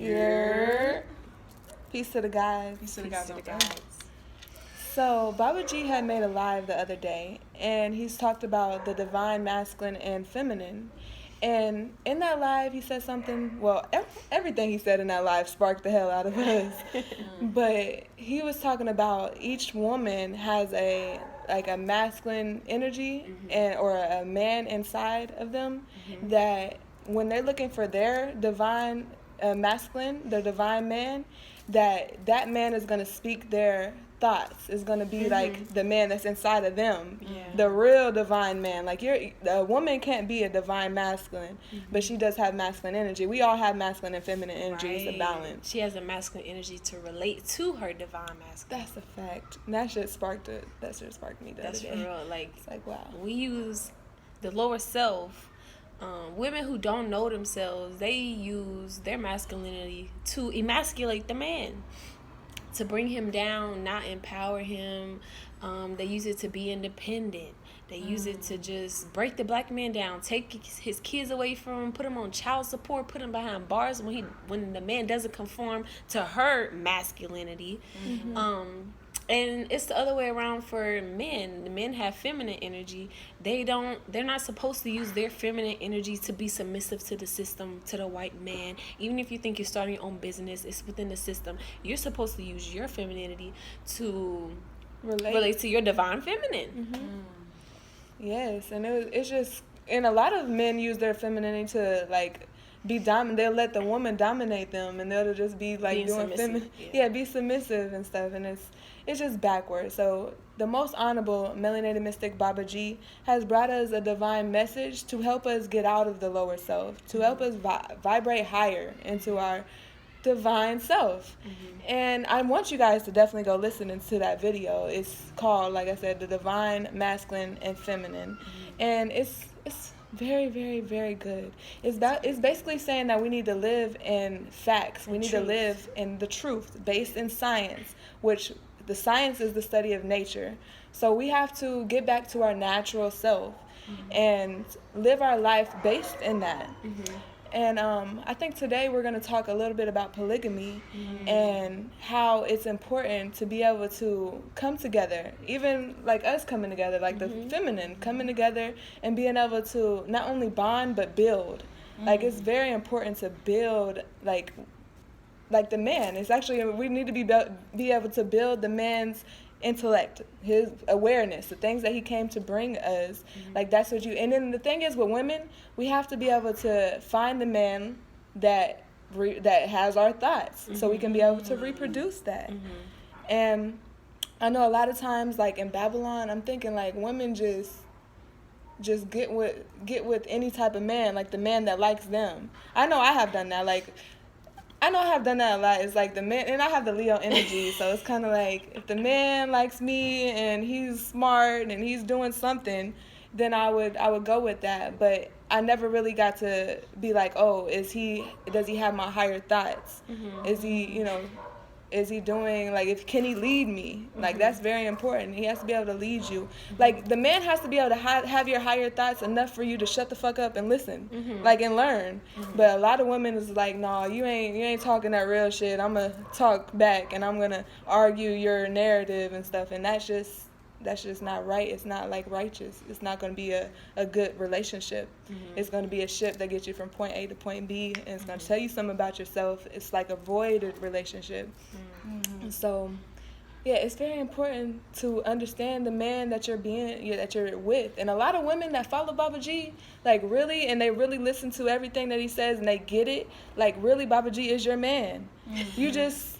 Yeah. Peace to the guys. Peace to the guys. So, Baba G had made a live the other day, and he's talked about the divine masculine and feminine. And in that live, he said something, well, everything he said in that live sparked the hell out of us. But he was talking about each woman has a masculine energy or a man inside of them that when they're looking for their divine masculine, their divine man, that man is going to speak their thoughts, is going to be like the man that's inside of them, the real divine man. Like a woman can't be a divine masculine, but she does have masculine energy. We all have masculine and feminine energy. Right. It's a balance. She has a masculine energy to relate to her divine masculine. That's a fact. And that shit sparked me the other day. That's for real. Like, it's like, wow. We use the lower self. Women who don't know themselves, they use their masculinity to emasculate the man, to bring him down, not empower him. They use it to be independent. They use it to just break the black man down, take his kids away from him, put him on child support, put him behind bars when the man doesn't conform to her masculinity. And it's the other way around for men. The men have feminine energy. They're not supposed to use their feminine energy to be submissive to the system, to the white man. Even if you think you're starting your own business, it's within the system. You're supposed to use your femininity to relate to your divine feminine. Yes, and it's just, and a lot of men use their femininity to like be dominant. They'll let the woman dominate them, and they'll just be like being doing feminine, be submissive and stuff, and it's just backwards. So the most honorable melanated mystic Baba G has brought us a divine message to help us get out of the lower self, to help us vibrate higher into our divine self. And I want you guys to definitely go listen to that video. It's called, like I said, The Divine Masculine and Feminine. And it's very, very, very good. It's basically saying that we need to live in facts. We need to live in the truth based in science, which the science is the study of nature. So we have to get back to our natural self and live our life based in that. And I think today we're going to talk a little bit about polygamy and how it's important to be able to come together, even like us coming together, like the feminine coming together and being able to not only bond but build. Like it's very important to build like the man. It's actually, we need to be able to build the man's intellect, his awareness, the things that he came to bring us. Like that's what and then the thing is with women, we have to be able to find the man that has our thoughts, so we can be able to reproduce that. And I know a lot of times, like in Babylon, I'm thinking like women just get with any type of man, like the man that likes them. I know I have done that. I have done that a lot. It's like the man, and I have the Leo energy, so it's kind of like if the man likes me and he's smart and he's doing something, then I would go with that. But I never really got to be like, oh, does he have my higher thoughts? Is he, is he doing, like, can he lead me? Like, that's very important. He has to be able to lead you. Like, the man has to be able to have your higher thoughts enough for you to shut the fuck up and listen, like, and learn. But a lot of women is like, no, you ain't talking that real shit. I'm going to talk back, and I'm going to argue your narrative and stuff. And that's just not right. It's not, like, righteous. It's not going to be a good relationship. It's going to be a ship that gets you from point A to point B, and it's going to tell you something about yourself. It's like a voided relationship. So, yeah, it's very important to understand the man that you're with. And a lot of women that follow Baba G, like, really, and they really listen to everything that he says, and they get it, like, really, Baba G is your man. You just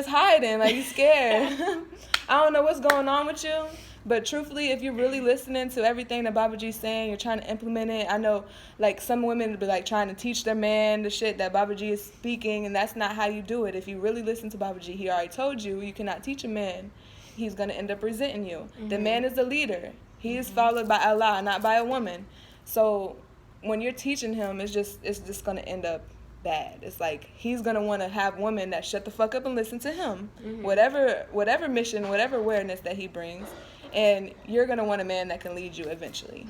hiding, like, you scared. I don't know what's going on with you, but truthfully, if you're really listening to everything that Baba G's saying, you're trying to implement it. I know, like, some women will be, like, trying to teach their man the shit that Baba G is speaking, and that's not how you do it. If you really listen to Baba G, he already told you cannot teach a man. He's going to end up resenting you. The man is the leader. He is followed by Allah, not by a woman. So when you're teaching him, it's just going to end up bad. It's like he's gonna want to have women that shut the fuck up and listen to him, whatever mission, whatever awareness that he brings, and you're gonna want a man that can lead you eventually.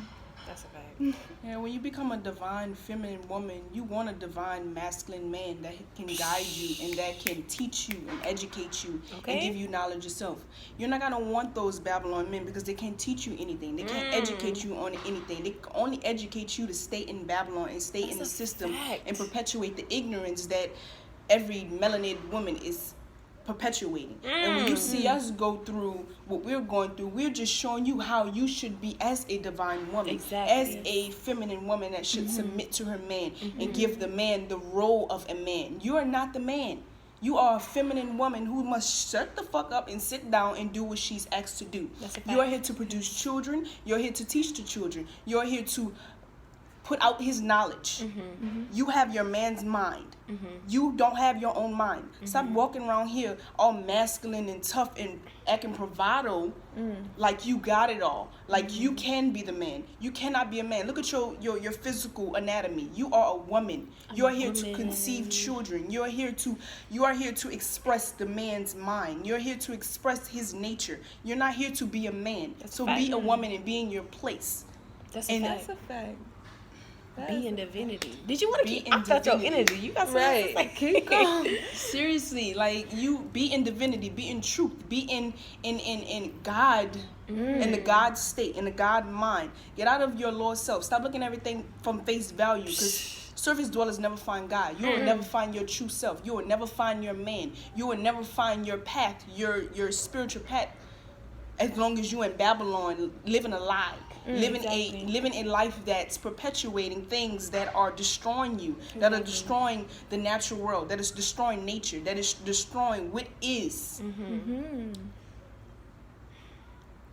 That's a fact. And when you become a divine feminine woman, you want a divine masculine man that can guide you and that can teach you and educate you and give you knowledge yourself. You're not gonna want those Babylon men because they can't teach you anything. They can't educate you on anything. They can only educate you to stay in Babylon and stay in the system and perpetuate the ignorance that every melanated woman is perpetuating. And when you see us go through what we're going through, we're just showing you how you should be as a divine woman, as a feminine woman that should submit to her man and give the man the role of a man. You are not the man. You are a feminine woman who must shut the fuck up and sit down and do what she's asked to do. You are here to produce children. You're here to teach the children. You're here to put out his knowledge. You have your man's mind. You don't have your own mind. Stop walking around here all masculine and tough and acting bravado like you got it all. Like you can be the man. You cannot be a man. Look at your physical anatomy. You are a woman. You're here to conceive children. You are here to express the man's mind. You're here to express his nature. You're not here to be a man. So be a woman and be in your place. That's a fact. That's a fact. Be in divinity. Did you want to keep? I felt your energy. You got something right. Keep going. Seriously, like you be in divinity, be in truth, be in God, in the God state, in the God mind. Get out of your lower self. Stop looking at everything from face value, because surface dwellers never find God. You will never find your true self. You will never find your man. You will never find your path, your spiritual path, as long as you in Babylon living a lie. Living a life that's perpetuating things that are destroying you, that are destroying the natural world, that is destroying nature, that is destroying what is.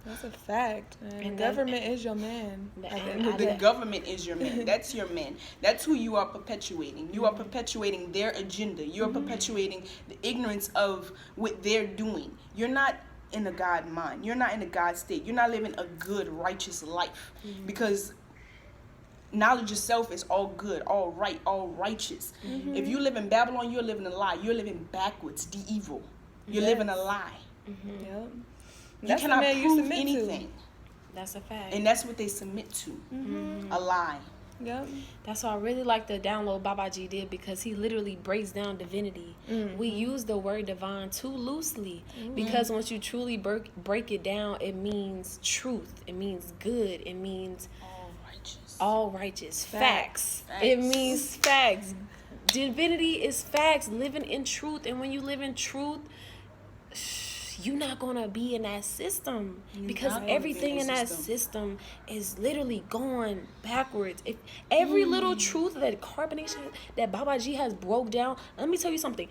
That's a fact. And the government is your man. The government is your man. That's your man. That's who you are perpetuating. You are perpetuating their agenda. You are perpetuating the ignorance of what they're doing. You're not in the God mind. You're not in the God state. You're not living a good, righteous life, because knowledge itself is all good, all right, all righteous. If you live in Babylon, you're living a lie. You're living backwards, the evil. You're living a lie. Yep. You cannot prove anything. That's a fact. And that's what they submit to. A lie. Yep. That's why I really like the download Babaji did, because he literally breaks down divinity. We use the word divine too loosely, because once you truly break it down, it means truth. It means good. It means all righteous. Facts. It means facts. Divinity is facts. Living in truth. And when you live in truth, you're not gonna be in that system, because everything in that system is literally going backwards. If every little truth that carbonation that Babaji has broke down, let me tell you something.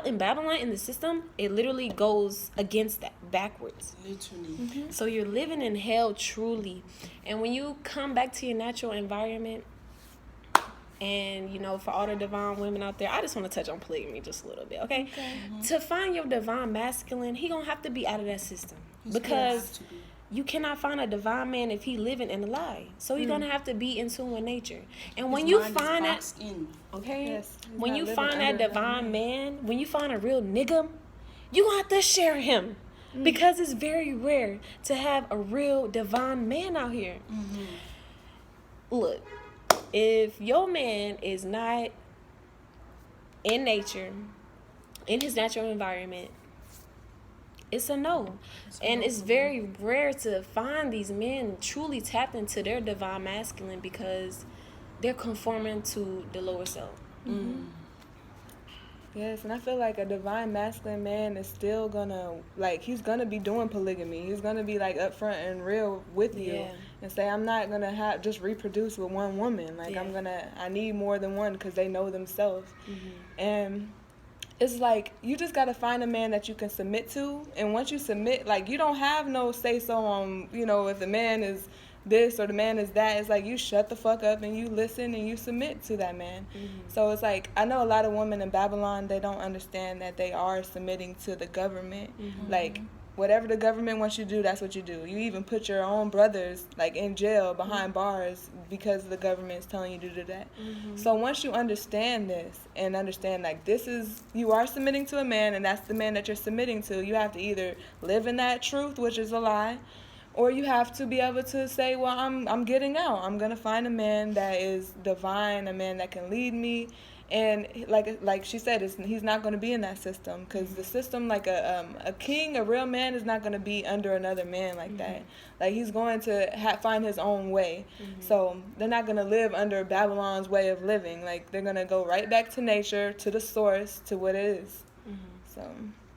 In Babylon, in the system, it literally goes against that, backwards. Literally. So you're living in hell truly. And when you come back to your natural environment, and, you know, for all the divine women out there, I just want to touch on polygamy just a little bit, okay? To find your divine masculine, he going to have to be out of that system. Because you cannot find a divine man if he living in a lie. So you're going to have to be in tune with nature. And when you find that, when you find that divine man, when you find a real nigga, you going to have to share him. Because it's very rare to have a real divine man out here. Look. If your man is not in nature, in his natural environment, it's a no. And it's very rare to find these men truly tapped into their divine masculine, because they're conforming to the lower self. Yes, and I feel like a divine masculine man is still gonna, like, he's gonna be doing polygamy. He's gonna be, like, upfront and real with you and say, I'm not gonna just reproduce with one woman. Like, I need more than one, because they know themselves. And it's like, you just gotta find a man that you can submit to. And once you submit, like, you don't have no say-so on, you know, if the man is this or the man is that. It's like, you shut the fuck up and you listen and you submit to that man. So it's like, I know a lot of women in Babylon, they don't understand that they are submitting to the government. Like, whatever the government wants you to do, that's what you do. You even put your own brothers, like, in jail behind bars because the government is telling you to do that. So once you understand this and understand, like, this is, you are submitting to a man, and that's the man that you're submitting to, you have to either live in that truth, which is a lie, or you have to be able to say, well, I'm getting out. I'm gonna find a man that is divine, a man that can lead me. And like she said, he's not going to be in that system, because the system, like a king, a real man, is not going to be under another man like that. Like, he's going to find his own way. So they're not going to live under Babylon's way of living. Like, they're going to go right back to nature, to the source, to what it is. So.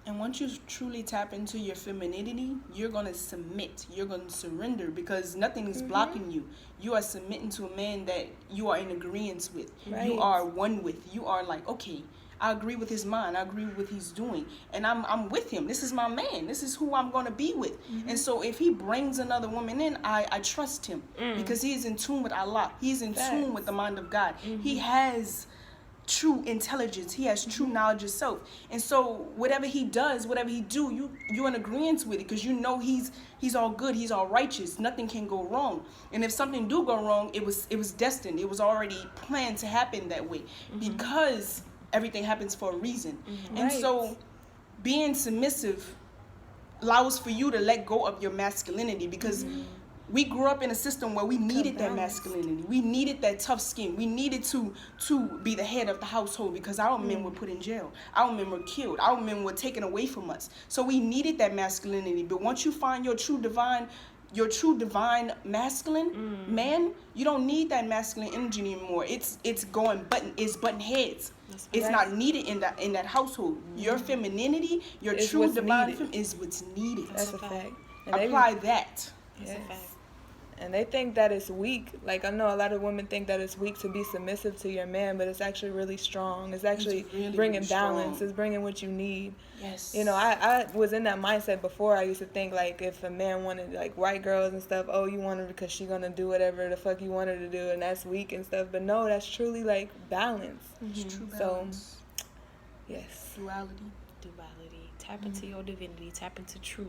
And once you truly tap into your femininity, you're going to submit. You're going to surrender, because nothing is blocking you. You are submitting to a man that you are in agreement with. Right. You are one with. You are like, okay, I agree with his mind. I agree with what he's doing. And I'm with him. This is my man. This is who I'm going to be with. And so if he brings another woman in, I trust him, because he is in tune with Allah. He's in tune with the mind of God. He has true intelligence. He has true knowledge of self. And so whatever he does, whatever he do, you're in agreement with it, because you know he's all good, he's all righteous. Nothing can go wrong. And if something do go wrong, it was destined. It was already planned to happen that way, because everything happens for a reason. And so being submissive allows for you to let go of your masculinity, because we grew up in a system where we needed that masculinity. We needed that tough skin. We needed to be the head of the household, because our men were put in jail. Our men were killed. Our men were taken away from us. So we needed that masculinity. But once you find your true divine masculine man, you don't need that masculine energy anymore. It's button heads. It's not needed in that household. Your femininity, your true divine is what's needed. That's a fact. Apply that. That's a fact. And they think that it's weak. Like, I know a lot of women think that it's weak to be submissive to your man, but it's actually really strong. It's actually bringing balance. It's bringing what you need. Yes. You know, I was in that mindset before. I used to think, like, if a man wanted, like, white girls and stuff, oh, you want her because she gonna do whatever the fuck you want her to do, and that's weak and stuff. But no, that's truly, like, balance. It's true balance. So, yes. Duality. Tap into your divinity. Tap into truth.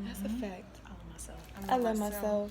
That's a fact. I love myself. I love myself.